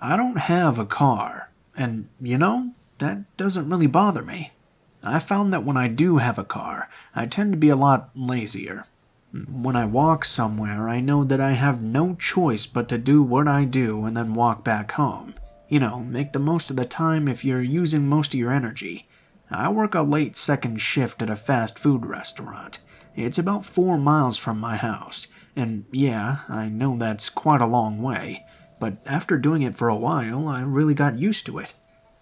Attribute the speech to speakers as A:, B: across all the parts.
A: I don't have a car, and that doesn't really bother me. I found that when I do have a car, I tend to be a lot lazier. When I walk somewhere, I know that I have no choice but to do what I do and then walk back home. Make the most of the time if you're using most of your energy. I work a late second shift at a fast food restaurant. It's about 4 miles from my house, and yeah, I know that's quite a long way, but after doing it for a while, I really got used to it.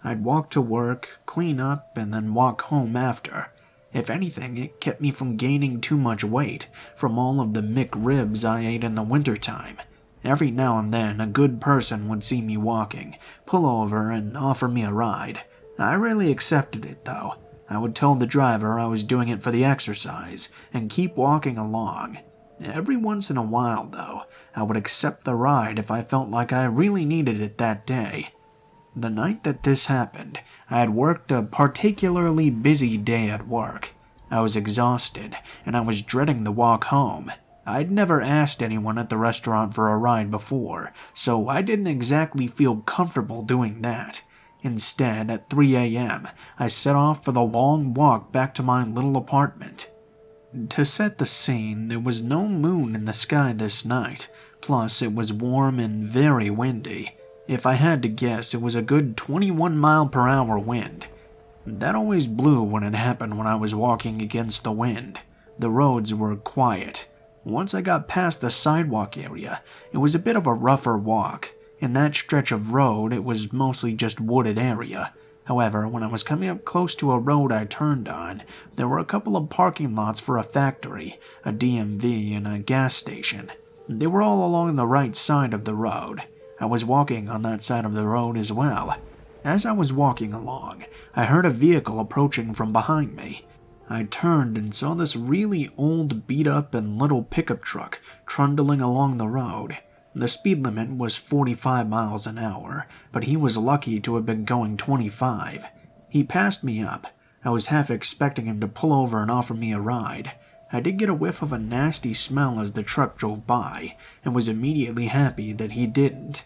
A: I'd walk to work, clean up, and then walk home after. If anything, it kept me from gaining too much weight from all of the McRibs I ate in the wintertime. Every now and then, a good person would see me walking, pull over, and offer me a ride. I rarely accepted it, though. I would tell the driver I was doing it for the exercise, and keep walking along. Every once in a while, though, I would accept the ride if I felt like I really needed it that day. The night that this happened, I had worked a particularly busy day at work. I was exhausted, and I was dreading the walk home. I'd never asked anyone at the restaurant for a ride before, so I didn't exactly feel comfortable doing that. Instead, at 3 a.m., I set off for the long walk back to my little apartment. To set the scene, there was no moon in the sky this night, plus it was warm and very windy. If I had to guess, it was a good 21-mile-per-hour wind. That always blew when it happened when I was walking against the wind. The roads were quiet. Once I got past the sidewalk area, it was a bit of a rougher walk. In that stretch of road, it was mostly just wooded area. However, when I was coming up close to a road I turned on, there were a couple of parking lots for a factory, a DMV, and a gas station. They were all along the right side of the road. I was walking on that side of the road as well. As I was walking along, I heard a vehicle approaching from behind me. I turned and saw this really old, beat-up and little pickup truck trundling along the road. The speed limit was 45 miles an hour, but he was lucky to have been going 25. He passed me up. I was half expecting him to pull over and offer me a ride. I did get a whiff of a nasty smell as the truck drove by, and was immediately happy that he didn't.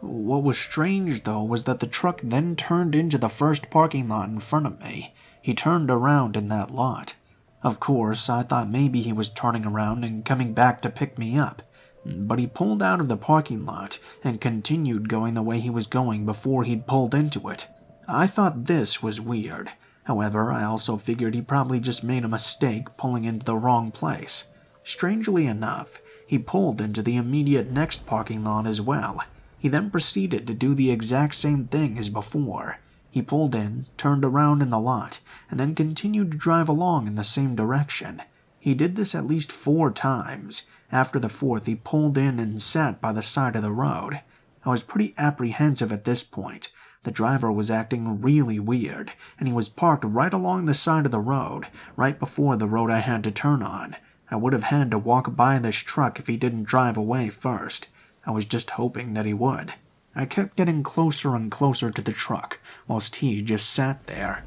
A: What was strange, though, was that the truck then turned into the first parking lot in front of me. He turned around in that lot. Of course, I thought maybe he was turning around and coming back to pick me up, but he pulled out of the parking lot and continued going the way he was going before he'd pulled into it. I thought this was weird. However, I also figured he probably just made a mistake pulling into the wrong place. Strangely enough, he pulled into the immediate next parking lot as well. He then proceeded to do the exact same thing as before. He pulled in, turned around in the lot, and then continued to drive along in the same direction. He did this at least 4 times. After the 4th, he pulled in and sat by the side of the road. I was pretty apprehensive at this point. The driver was acting really weird, and he was parked right along the side of the road, right before the road I had to turn on. I would have had to walk by this truck if he didn't drive away first. I was just hoping that he would. I kept getting closer and closer to the truck, whilst he just sat there.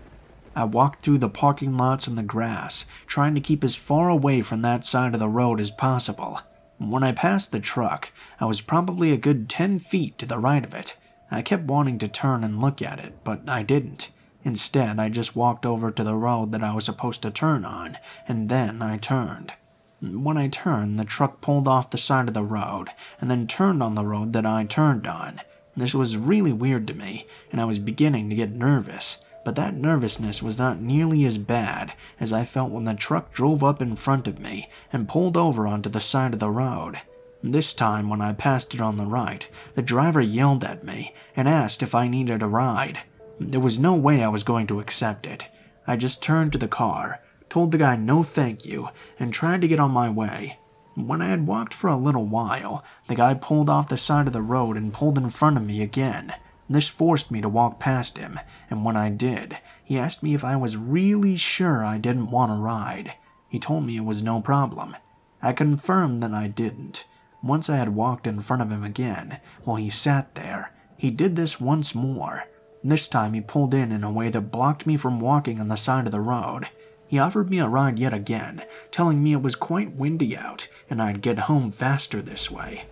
A: I walked through the parking lots and the grass, trying to keep as far away from that side of the road as possible. When I passed the truck, I was probably a good 10 feet to the right of it. I kept wanting to turn and look at it, but I didn't. Instead, I just walked over to the road that I was supposed to turn on, and then I turned. When I turned, the truck pulled off the side of the road, and then turned on the road that I turned on. This was really weird to me, and I was beginning to get nervous, but that nervousness was not nearly as bad as I felt when the truck drove up in front of me and pulled over onto the side of the road. This time, when I passed it on the right, the driver yelled at me and asked if I needed a ride. There was no way I was going to accept it. I just turned to the car, told the guy no thank you, and tried to get on my way. When I had walked for a little while, the guy pulled off the side of the road and pulled in front of me again. This forced me to walk past him, and when I did, he asked me if I was really sure I didn't want a ride. He told me it was no problem. I confirmed that I didn't. Once I had walked in front of him again, while he sat there, he did this once more. This time he pulled in a way that blocked me from walking on the side of the road. He offered me a ride yet again, telling me it was quite windy out, and I'd get home faster this way.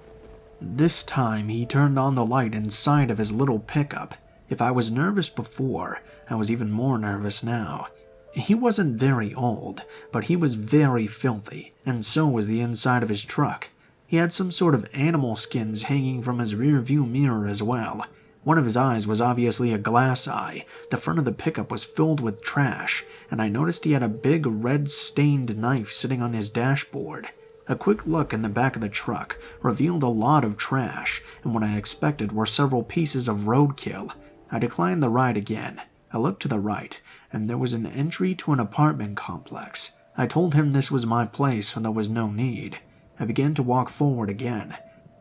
A: This time, he turned on the light inside of his little pickup. If I was nervous before, I was even more nervous now. He wasn't very old, but he was very filthy, and so was the inside of his truck. He had some sort of animal skins hanging from his rear-view mirror as well. One of his eyes was obviously a glass eye. The front of the pickup was filled with trash, and I noticed he had a big red-stained knife sitting on his dashboard. A quick look in the back of the truck revealed a lot of trash, and what I expected were several pieces of roadkill. I declined the ride again. I looked to the right, and there was an entry to an apartment complex. I told him this was my place, so there was no need. I began to walk forward again.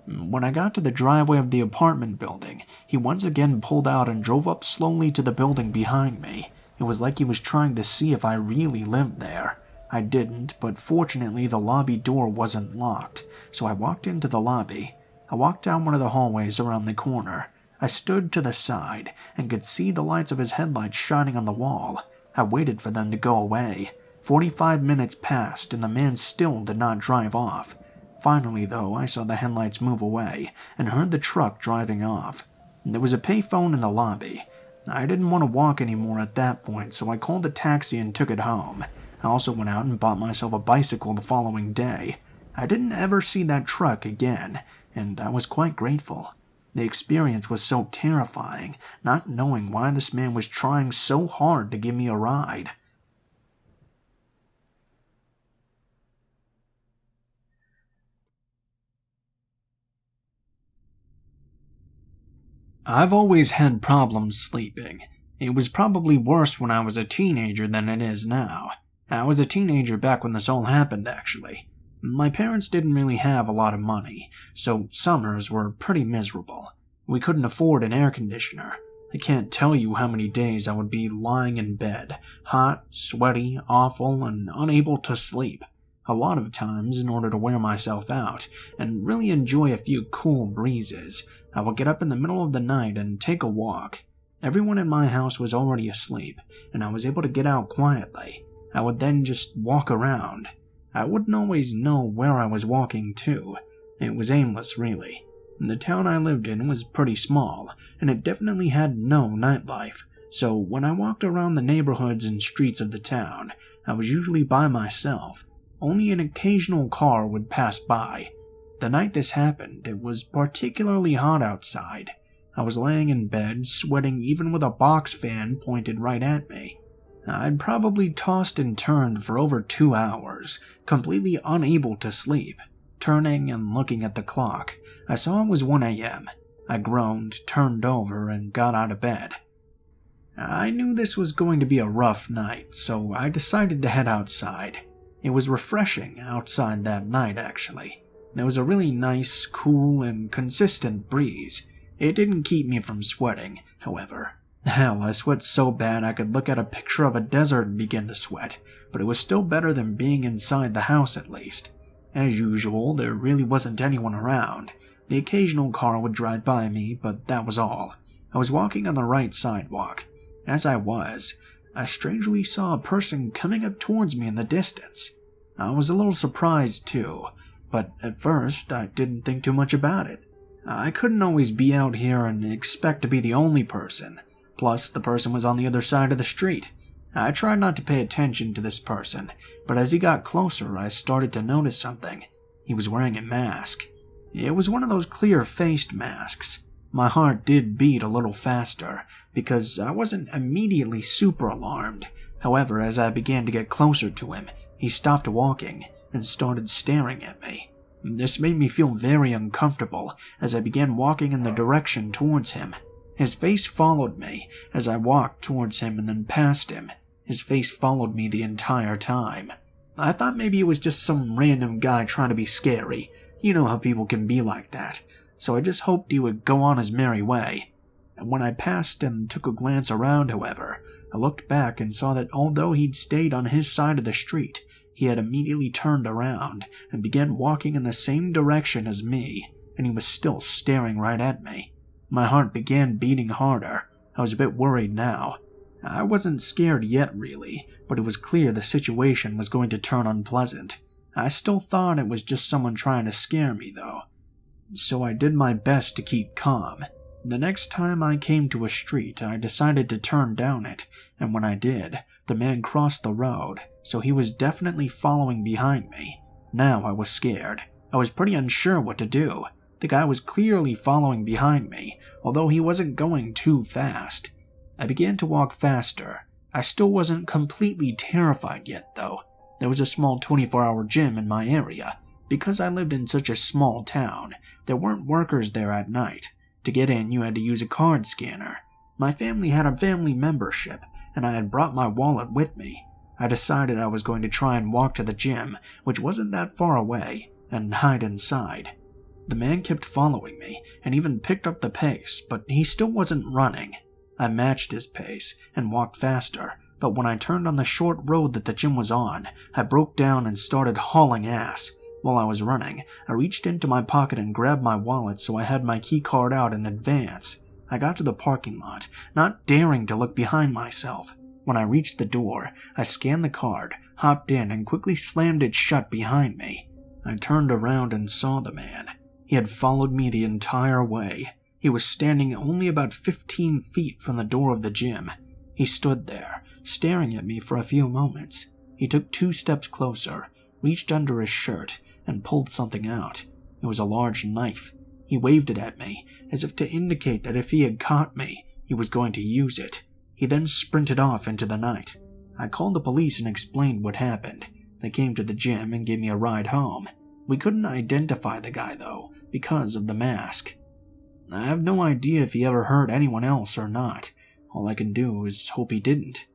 A: When I got to the driveway of the apartment building, he once again pulled out and drove up slowly to the building behind me. It was like he was trying to see if I really lived there. I didn't, but fortunately the lobby door wasn't locked, so I walked into the lobby. I walked down one of the hallways around the corner. I stood to the side and could see the lights of his headlights shining on the wall. I waited for them to go away. 45 minutes passed and the man still did not drive off. Finally, though, I saw the headlights move away and heard the truck driving off. There was a payphone in the lobby. I didn't want to walk anymore at that point, so I called a taxi and took it home. I also went out and bought myself a bicycle the following day. I didn't ever see that truck again, and I was quite grateful. The experience was so terrifying, not knowing why this man was trying so hard to give me a ride. I've always had problems sleeping. It was probably worse when I was a teenager than it is now. I was a teenager back when this all happened, actually. My parents didn't really have a lot of money, so summers were pretty miserable. We couldn't afford an air conditioner. I can't tell you how many days I would be lying in bed, hot, sweaty, awful, and unable to sleep. A lot of times, in order to wear myself out and really enjoy a few cool breezes, I would get up in the middle of the night and take a walk. Everyone in my house was already asleep, and I was able to get out quietly. I would then just walk around. I wouldn't always know where I was walking to. It was aimless, really. The town I lived in was pretty small, and it definitely had no nightlife, so when I walked around the neighborhoods and streets of the town, I was usually by myself. Only an occasional car would pass by. The night this happened, it was particularly hot outside. I was laying in bed, sweating even with a box fan pointed right at me. I'd probably tossed and turned for over 2 hours, completely unable to sleep. Turning and looking at the clock, I saw it was 1 a.m. I groaned, turned over, and got out of bed. I knew this was going to be a rough night, so I decided to head outside. It was refreshing outside that night, actually. There was a really nice, cool, and consistent breeze. It didn't keep me from sweating, however. Hell, I sweat so bad I could look at a picture of a desert and begin to sweat, but it was still better than being inside the house at least. As usual, there really wasn't anyone around. The occasional car would drive by me, but that was all. I was walking on the right sidewalk. As I was, I strangely saw a person coming up towards me in the distance. I was a little surprised too, but at first I didn't think too much about it. I couldn't always be out here and expect to be the only person. Plus, the person was on the other side of the street. I tried not to pay attention to this person, but as he got closer, I started to notice something. He was wearing a mask. It was one of those clear-faced masks. My heart did beat a little faster, because I wasn't immediately super alarmed. However, as I began to get closer to him, he stopped walking and started staring at me. This made me feel very uncomfortable as I began walking in the direction towards him. His face followed me as I walked towards him and then past him. His face followed me the entire time. I thought maybe it was just some random guy trying to be scary. You know how people can be like that. So I just hoped he would go on his merry way. And when I passed and took a glance around, however, I looked back and saw that although he'd stayed on his side of the street, he had immediately turned around and began walking in the same direction as me, and he was still staring right at me. My heart began beating harder. I was a bit worried now. I wasn't scared yet, really, but it was clear the situation was going to turn unpleasant. I still thought it was just someone trying to scare me, though. so I did my best to keep calm. The next time I came to a street, I decided to turn down it, and when I did, the man crossed the road, so he was definitely following behind me. Now I was scared. I was pretty unsure what to do. The guy was clearly following behind me, although he wasn't going too fast. I began to walk faster. I still wasn't completely terrified yet, though. There was a small 24-hour gym in my area. Because I lived in such a small town, there weren't workers there at night. To get in, you had to use a card scanner. My family had a family membership, and I had brought my wallet with me. I decided I was going to try and walk to the gym, which wasn't that far away, and hide inside. The man kept following me, and even picked up the pace, but he still wasn't running. I matched his pace, and walked faster, but when I turned on the short road that the gym was on, I broke down and started hauling ass. While I was running, I reached into my pocket and grabbed my wallet so I had my key card out in advance. I got to the parking lot, not daring to look behind myself. When I reached the door, I scanned the card, hopped in, and quickly slammed it shut behind me. I turned around and saw the man. He had followed me the entire way. He was standing only about 15 feet from the door of the gym. He stood there, staring at me for a few moments. He took 2 steps closer, reached under his shirt, and pulled something out. It was a large knife. He waved it at me, as if to indicate that if he had caught me, he was going to use it. He then sprinted off into the night. I called the police and explained what happened. They came to the gym and gave me a ride home. We couldn't identify the guy, though, because of the mask. I have no idea if he ever hurt anyone else or not. All I can do is hope he didn't.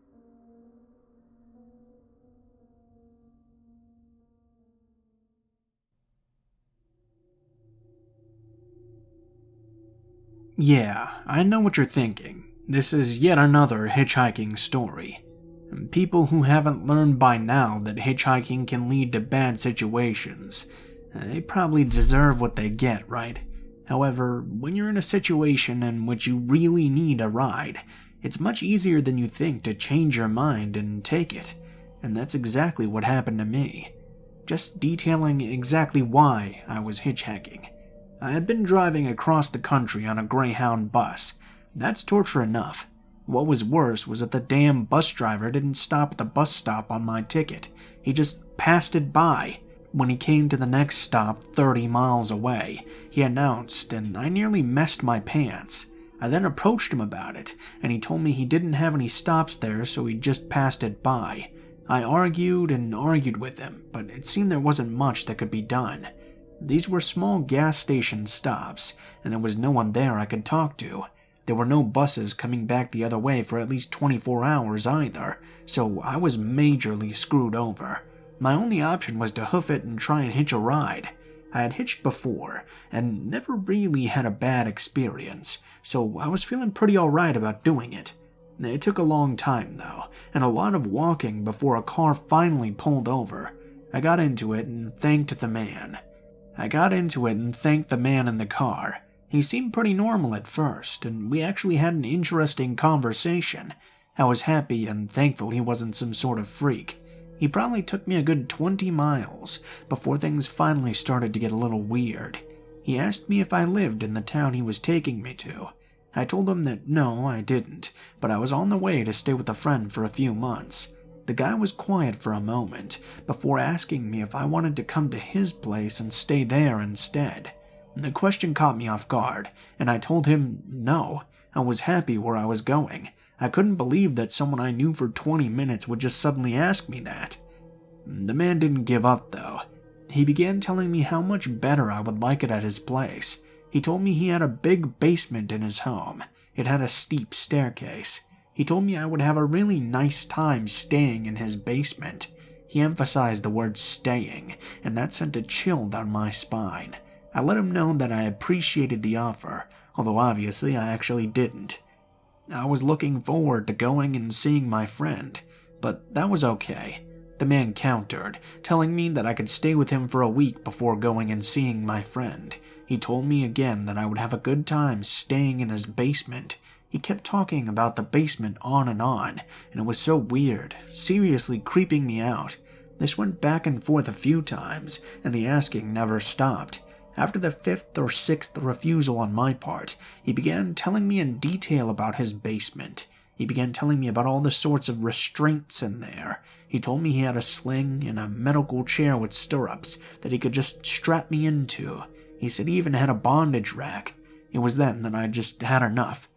A: Yeah, I know what you're thinking. This is yet another hitchhiking story. People who haven't learned by now that hitchhiking can lead to bad situations, they probably deserve what they get, right? However, when you're in a situation in which you really need a ride, it's much easier than you think to change your mind and take it. And that's exactly what happened to me. Just detailing exactly why I was hitchhiking. I had been driving across the country on a Greyhound bus. That's torture enough. What was worse was that the damn bus driver didn't stop at the bus stop on my ticket. He just passed it by. When he came to the next stop 30 miles away, he announced, and I nearly messed my pants. I then approached him about it, and he told me he didn't have any stops there, so he just passed it by. I argued and argued with him, but it seemed there wasn't much that could be done. These were small gas station stops, and there was no one there I could talk to. There were no buses coming back the other way for at least 24 hours either, so I was majorly screwed over. My only option was to hoof it and try and hitch a ride. I had hitched before, and never really had a bad experience, so I was feeling pretty alright about doing it. It took a long time, though, and a lot of walking before a car finally pulled over. I got into it and thanked the man in the car. He seemed pretty normal at first, and we actually had an interesting conversation. I was happy and thankful he wasn't some sort of freak. He probably took me a good 20 miles before things finally started to get a little weird. He asked me if I lived in the town he was taking me to. I told him that no, I didn't, but I was on the way to stay with a friend for a few months. The guy was quiet for a moment before asking me if I wanted to come to his place and stay there instead. The question caught me off guard, and I told him no. I was happy where I was going. I couldn't believe that someone I knew for 20 minutes would just suddenly ask me that. The man didn't give up, though. He began telling me how much better I would like it at his place. He told me he had a big basement in his home. It had a steep staircase. He told me I would have a really nice time staying in his basement. He emphasized the word staying, and that sent a chill down my spine. I let him know that I appreciated the offer, although obviously I actually didn't. I was looking forward to going and seeing my friend, but that was okay. The man countered, telling me that I could stay with him for a week before going and seeing my friend. He told me again that I would have a good time staying in his basement. He kept talking about the basement on, and it was so weird, seriously creeping me out. This went back and forth a few times, and the asking never stopped. After the 5th or 6th refusal on my part, he began telling me in detail about his basement. He began telling me about all the sorts of restraints in there. He told me he had a sling and a medical chair with stirrups that he could just strap me into. He said he even had a bondage rack. It was then that I just had enough.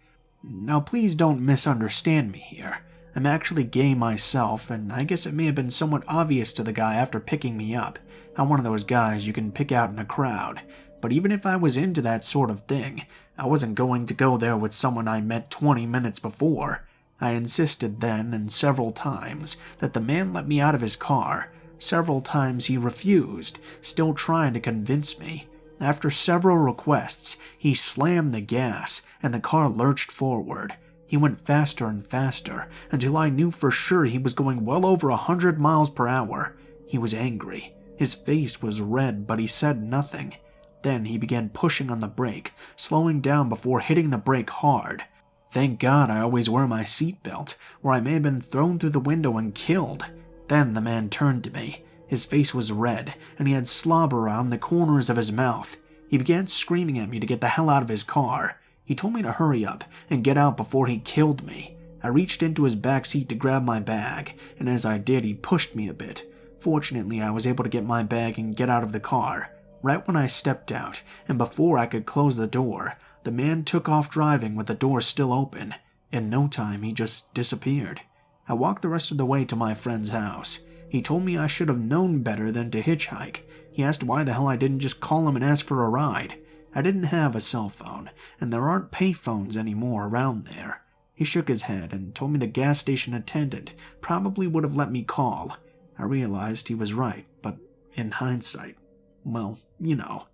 A: Now please don't misunderstand me here. I'm actually gay myself, and I guess it may have been somewhat obvious to the guy after picking me up. I'm one of those guys you can pick out in a crowd. But even if I was into that sort of thing, I wasn't going to go there with someone I met 20 minutes before. I insisted then and several times that the man let me out of his car. Several times he refused, still trying to convince me. After several requests, he slammed the gas, and the car lurched forward. He went faster and faster, until I knew for sure he was going well over 100 miles per hour. He was angry. His face was red, but he said nothing. Then he began pushing on the brake, slowing down before hitting the brake hard. Thank God I always wear my seatbelt, or I may have been thrown through the window and killed. Then the man turned to me. His face was red, and he had slobber around the corners of his mouth. He began screaming at me to get the hell out of his car. He told me to hurry up and get out before he killed me. I reached into his back seat to grab my bag, and as I did, he pushed me a bit. Fortunately, I was able to get my bag and get out of the car. Right when I stepped out, and before I could close the door, the man took off driving with the door still open. In no time, he just disappeared. I walked the rest of the way to my friend's house. He told me I should have known better than to hitchhike. He asked why the hell I didn't just call him and ask for a ride. I didn't have a cell phone, and there aren't payphones anymore around there. He shook his head and told me the gas station attendant probably would have let me call. I realized he was right, but in hindsight, well, you know.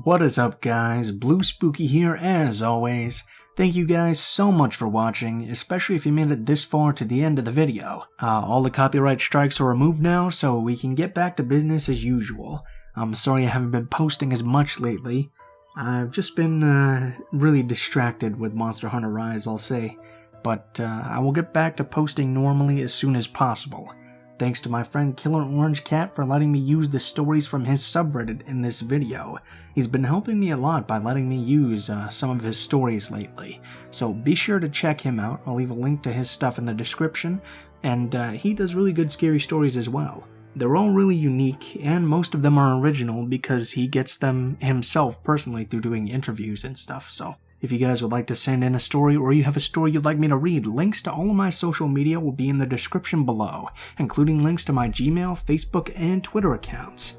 A: What is up, guys? Blue Spooky here as always. Thank you guys so much for watching, especially if you made it this far to the end of the video. All the copyright strikes are removed now, so we can get back to business as usual. I'm sorry I haven't been posting as much lately. I've just been really distracted with Monster Hunter Rise, I'll say. But I will get back to posting normally as soon as possible. Thanks to my friend KillerOrangeCat for letting me use the stories from his subreddit in this video. He's been helping me a lot by letting me use some of his stories lately, so be sure to check him out. I'll leave a link to his stuff in the description, and he does really good scary stories as well. They're all really unique, and most of them are original because he gets them himself personally through doing interviews and stuff, so if you guys would like to send in a story or you have a story you'd like me to read, links to all of my social media will be in the description below, including links to my Gmail, Facebook, and Twitter accounts.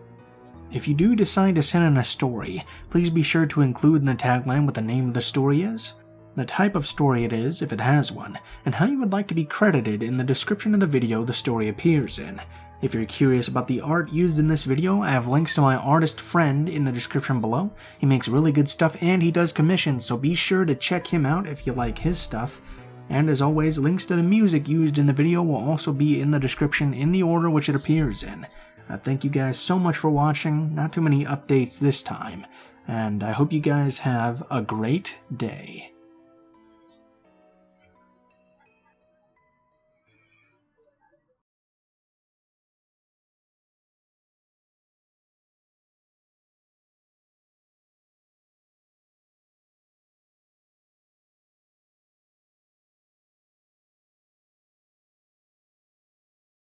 A: If you do decide to send in a story, please be sure to include in the tagline what the name of the story is, the type of story it is, if it has one, and how you would like to be credited in the description of the video the story appears in. If you're curious about the art used in this video, I have links to my artist friend in the description below. He makes really good stuff and he does commissions, so be sure to check him out if you like his stuff. And as always, links to the music used in the video will also be in the description in the order which it appears in. Thank you guys so much for watching, not too many updates this time, and I hope you guys have a great day.